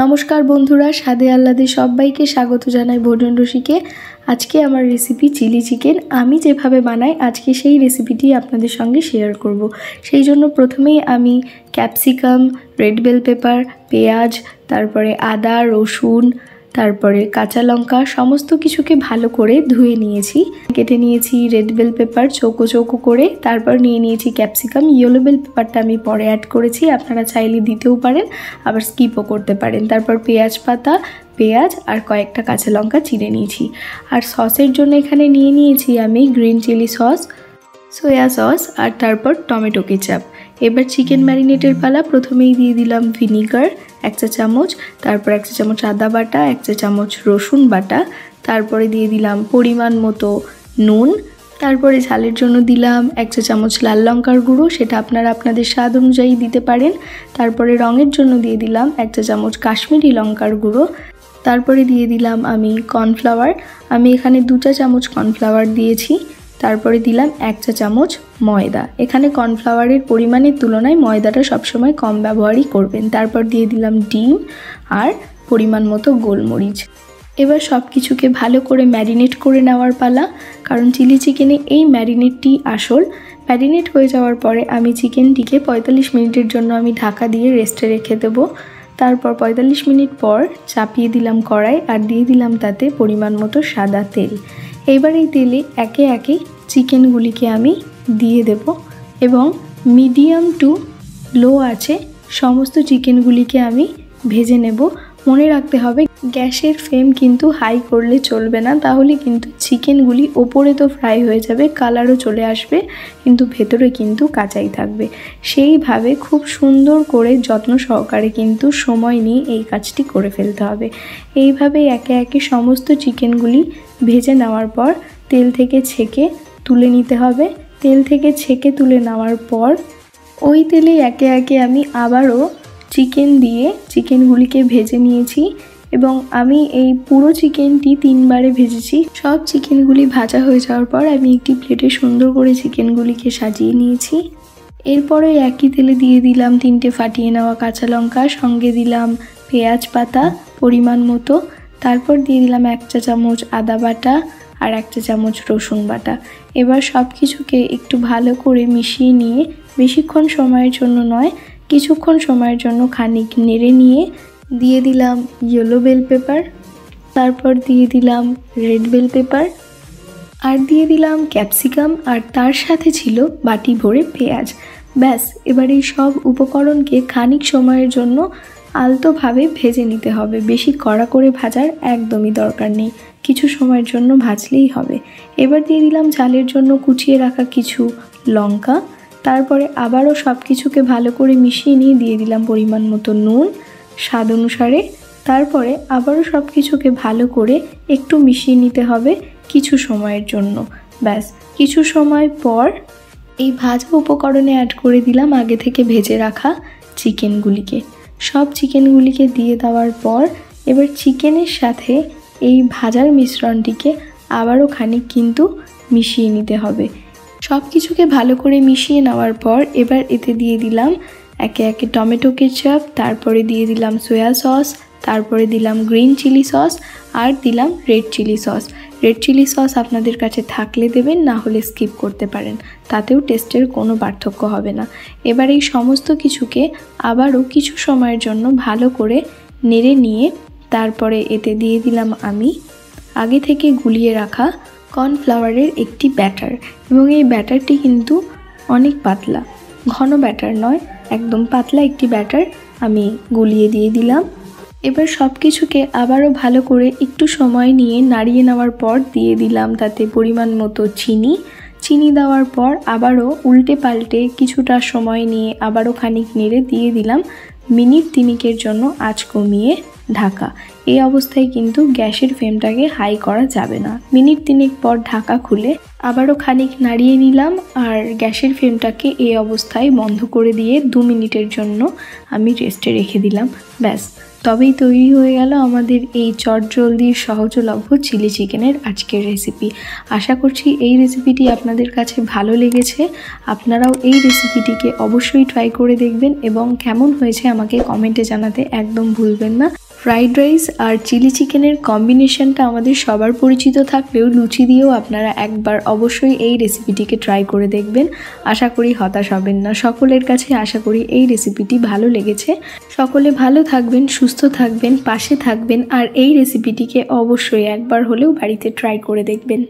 নমস্কার বন্ধুরা, স্বাদে আহ্লাদে সবাইকে স্বাগত জানাই ভোজন রসিকে। আজকে আমার রেসিপি চিলি চিকেন। আমি যেভাবে বানাই আজকে সেই রেসিপিটি আপনাদের সঙ্গে শেয়ার করব। সেই জন্য প্রথমেই আমি ক্যাপসিকাম, রেড বেল পেপার, পেঁয়াজ, তারপরে আদা, রসুন, তারপরে কাঁচা লঙ্কা সমস্ত কিছুকে ভালো করে ধুয়ে নিয়েছি। কেটে নিয়েছি রেড বেল পেপার চৌকো চৌকো করে, তারপর নিয়ে নিয়েছি ক্যাপসিকাম। ইয়েলো বেল পেপারটা আমি পরে অ্যাড করেছি, আপনারা চাইলে দিতেও পারেন, আবার স্কিপও করতে পারেন। তারপর পেঁয়াজ পাতা, পেঁয়াজ আর কয়েকটা কাঁচা লঙ্কা চিড়ে নিয়েছি। আর সসের জন্য এখানে নিয়ে নিয়েছি আমি green chilli sauce, soya sauce আর তারপর টমেটো কেচাপ। এবার চিকেন ম্যারিনেটের পালা। প্রথমেই দিয়ে দিলাম ভিনিগার 1 চা চামচ, তারপর 1 চা চামচ আদা বাটা, 1 চা চামচ রসুন বাটা, তারপরে দিয়ে দিলাম পরিমাণ মতো নুন, তারপরে ঝালের জন্য দিলাম 1 চা চামচ লাল লঙ্কার গুঁড়ো, সেটা আপনারা আপনাদের স্বাদ অনুযায়ী দিতে পারেন। তারপরে রঙের জন্য দিয়ে দিলাম 1 চা চামচ কাশ্মীরি লঙ্কার গুঁড়ো, তারপরে দিয়ে দিলাম আমি কর্নফ্লাওয়ার। আমি এখানে 2 চা চামচ কর্নফ্লাওয়ার দিয়েছি। তারপরে দিলাম 1 চা চামচ ময়দা। এখানে কর্নফ্লাওয়ারের পরিমাণের তুলনায় ময়দাটা সবসময় কম ব্যবহারই করবেন। তারপর দিয়ে দিলাম ডিম আর পরিমাণ মতো গোলমরিচ। এবার সব কিছুকে ভালো করে ম্যারিনেট করে নেওয়ার পালা, কারণ চিলি চিকেনে এই ম্যারিনেটটি আসল। ম্যারিনেট হয়ে যাওয়ার পরে আমি চিকেনটিকে 45 মিনিটের জন্য আমি ঢাকা দিয়ে রেস্টে রেখে দেবো। তারপর 45 মিনিট পর চাপিয়ে দিলাম কড়াই আর দিয়ে দিলাম তাতে পরিমাণ মতো সাদা তেল। এইবার এই তেলে একে একে চিকেনগুলিকে আমি দিয়ে দেব এবং মিডিয়াম টু লো আছে সমস্ত চিকেনগুলিকে আমি ভেজে নেব। মনে রাখতে হবে গ্যাসের ফ্লেম কিন্তু হাই করলে চলবে না, তাহলে কিন্তু চিকেনগুলি ওপরে তো ফ্রাই হয়ে যাবে, কালারও চলে আসবে, কিন্তু ভেতরে কিন্তু কাঁচাই থাকবে। সেইভাবে খুব সুন্দর করে যত্ন সহকারে কিন্তু সময় নিয়ে এই কাজটি করে ফেলতে হবে। এইভাবে একে একে সমস্ত চিকেনগুলি ভেজে নেওয়ার পর তেল থেকে ছেঁকে তুলে নিতে হবে। তেল থেকে ছেঁকে তুলে নেওয়ার পর ওই তেলে একে একে আমি আবারও চিকেন দিয়ে চিকেনগুলিকে ভেজে নিয়েছি এবং আমি এই পুরো চিকেনটি 3 বারে ভেজেছি। সব চিকেনগুলি ভাজা হয়ে যাওয়ার পর আমি একটি প্লেটে সুন্দর করে চিকেনগুলিকে সাজিয়ে নিয়েছি। এরপরে একই তেলে দিয়ে দিলাম 3টে ফাটিয়ে নেওয়া কাঁচা লঙ্কা, সঙ্গে দিলাম পেঁয়াজ পাতা পরিমাণ মতো, তারপর দিয়ে দিলাম 1 চা চামচ আদা বাটা আর 1 চা চামচ রসুন বাটা। এবার সব কিছুকে একটু ভালো করে মিশিয়ে নিয়ে বেশিক্ষণ সময়ের জন্য নয়, কিছুক্ষণ সময়ের জন্য খানিক নেড়ে নিয়ে দিয়ে দিলাম ইয়েলো বেল পেপার, তারপর দিয়ে দিলাম রেড বেল পেপার আর দিয়ে দিলাম ক্যাপসিকাম, আর তার সাথে ছিল বাটি ভরে পেঁয়াজ। ব্যাস, এবার এই সব উপকরণকে খানিক সময়ের জন্য আলতোভাবে ভেজে নিতে হবে। বেশি কড়া করে ভাজার একদমই দরকার নেই, কিছু সময়ের জন্য ভাজলেই হবে। এবার দিয়ে দিলাম ঝালের জন্য কুচিয়ে রাখা কিছু লঙ্কা, তারপরে আবারও সব কিছুকে ভালো করে মিশিয়ে নিয়ে দিয়ে দিলাম পরিমাণ মতো নুন স্বাদ অনুসারে। তারপরে আবারও সব কিছুকে ভালো করে একটু মিশিয়ে নিতে হবে কিছু সময়ের জন্য। ব্যাস, কিছু সময় পর এই ভাজা উপকরণে অ্যাড করে দিলাম আগে থেকে ভেজে রাখা চিকেনগুলিকে। সব চিকেনগুলিকে দিয়ে দেওয়ার পর এবার চিকেনের সাথে এই ভাজার মিশ্রণটিকে আবারও খানিক কিন্তু মিশিয়ে নিতে হবে। সব কিছুকে ভালো করে মিশিয়ে নেওয়ার পর এবার এতে দিয়ে দিলাম একে একে টমেটো কেচাপ, তারপরে দিয়ে দিলাম সোয়া সস, তারপরে দিলাম গ্রিন চিলি সস আর দিলাম red chilli sauce. Red chilli sauce আপনাদের কাছে থাকলে দেবেন, না হলে স্কিপ করতে পারেন, তাতেও টেস্টের কোনো পার্থক্য হবে না। এবার এই সমস্ত কিছুকে আবারও কিছু সময়ের জন্য ভালো করে নেড়ে নিয়ে তারপরে এতে দিয়ে দিলাম আমি আগে থেকে গুলিয়ে রাখা কর্নফ্লাওয়ারের একটি ব্যাটার, এবং এই ব্যাটারটি কিন্তু অনেক পাতলা, ঘন ব্যাটার নয়, একদম পাতলা একটি ব্যাটার আমি গুলিয়ে দিয়ে দিলাম। এবার সব কিছুকে আবারও ভালো করে একটু সময় নিয়ে নাড়িয়ে নেওয়ার পর দিয়ে দিলাম তাতে পরিমাণ মতো চিনি দেওয়ার পর আবারও উল্টে পাল্টে কিছুটা সময় নিয়ে আবারও খানিক নেড়ে দিয়ে দিলাম মিনিট 3 জন্য আঁচ কমিয়ে ঢাকা। এই অবস্থায় কিন্তু গ্যাসের ফ্লেমটাকে হাই করা যাবে না। মিনিট 3 পর ঢাকা খুলে আবারও খানিক নাড়িয়ে নিলাম আর গ্যাসের ফ্লেমটাকে এই অবস্থায় বন্ধ করে দিয়ে 2 মিনিটের জন্য আমি রেস্টে রেখে দিলাম। ব্যাস, তবেই তৈরি হয়ে গেল আমাদের এই চটজলদি সহজলভ্য চিলি চিকেনের আজকের রেসিপি। আশা করছি এই রেসিপিটি আপনাদের কাছে ভালো লেগেছে। আপনারাও এই রেসিপিটিকে অবশ্যই ট্রাই করে দেখবেন এবং কেমন হয়েছে আমাকে কমেন্টে জানাতে একদম ভুলবেন না। ফ্রাইড রাইস আর চিলি চিকেনের কম্বিনেশনটা আমাদের সবার পরিচিত থাকলেও লুচি দিয়েও আপনারা একবার অবশ্যই এই রেসিপিটিকে ট্রাই করে দেখবেন। আশা করি হতাশ হবেন না। সকলের কাছে আশা করি এই রেসিপিটি ভালো লেগেছে। সকলে ভালো থাকবেন, সুস্থ থাকবেন, পাশে থাকবেন আর এই রেসিপিটিকে অবশ্যই একবার হলেও বাড়িতে ট্রাই করে দেখবেন।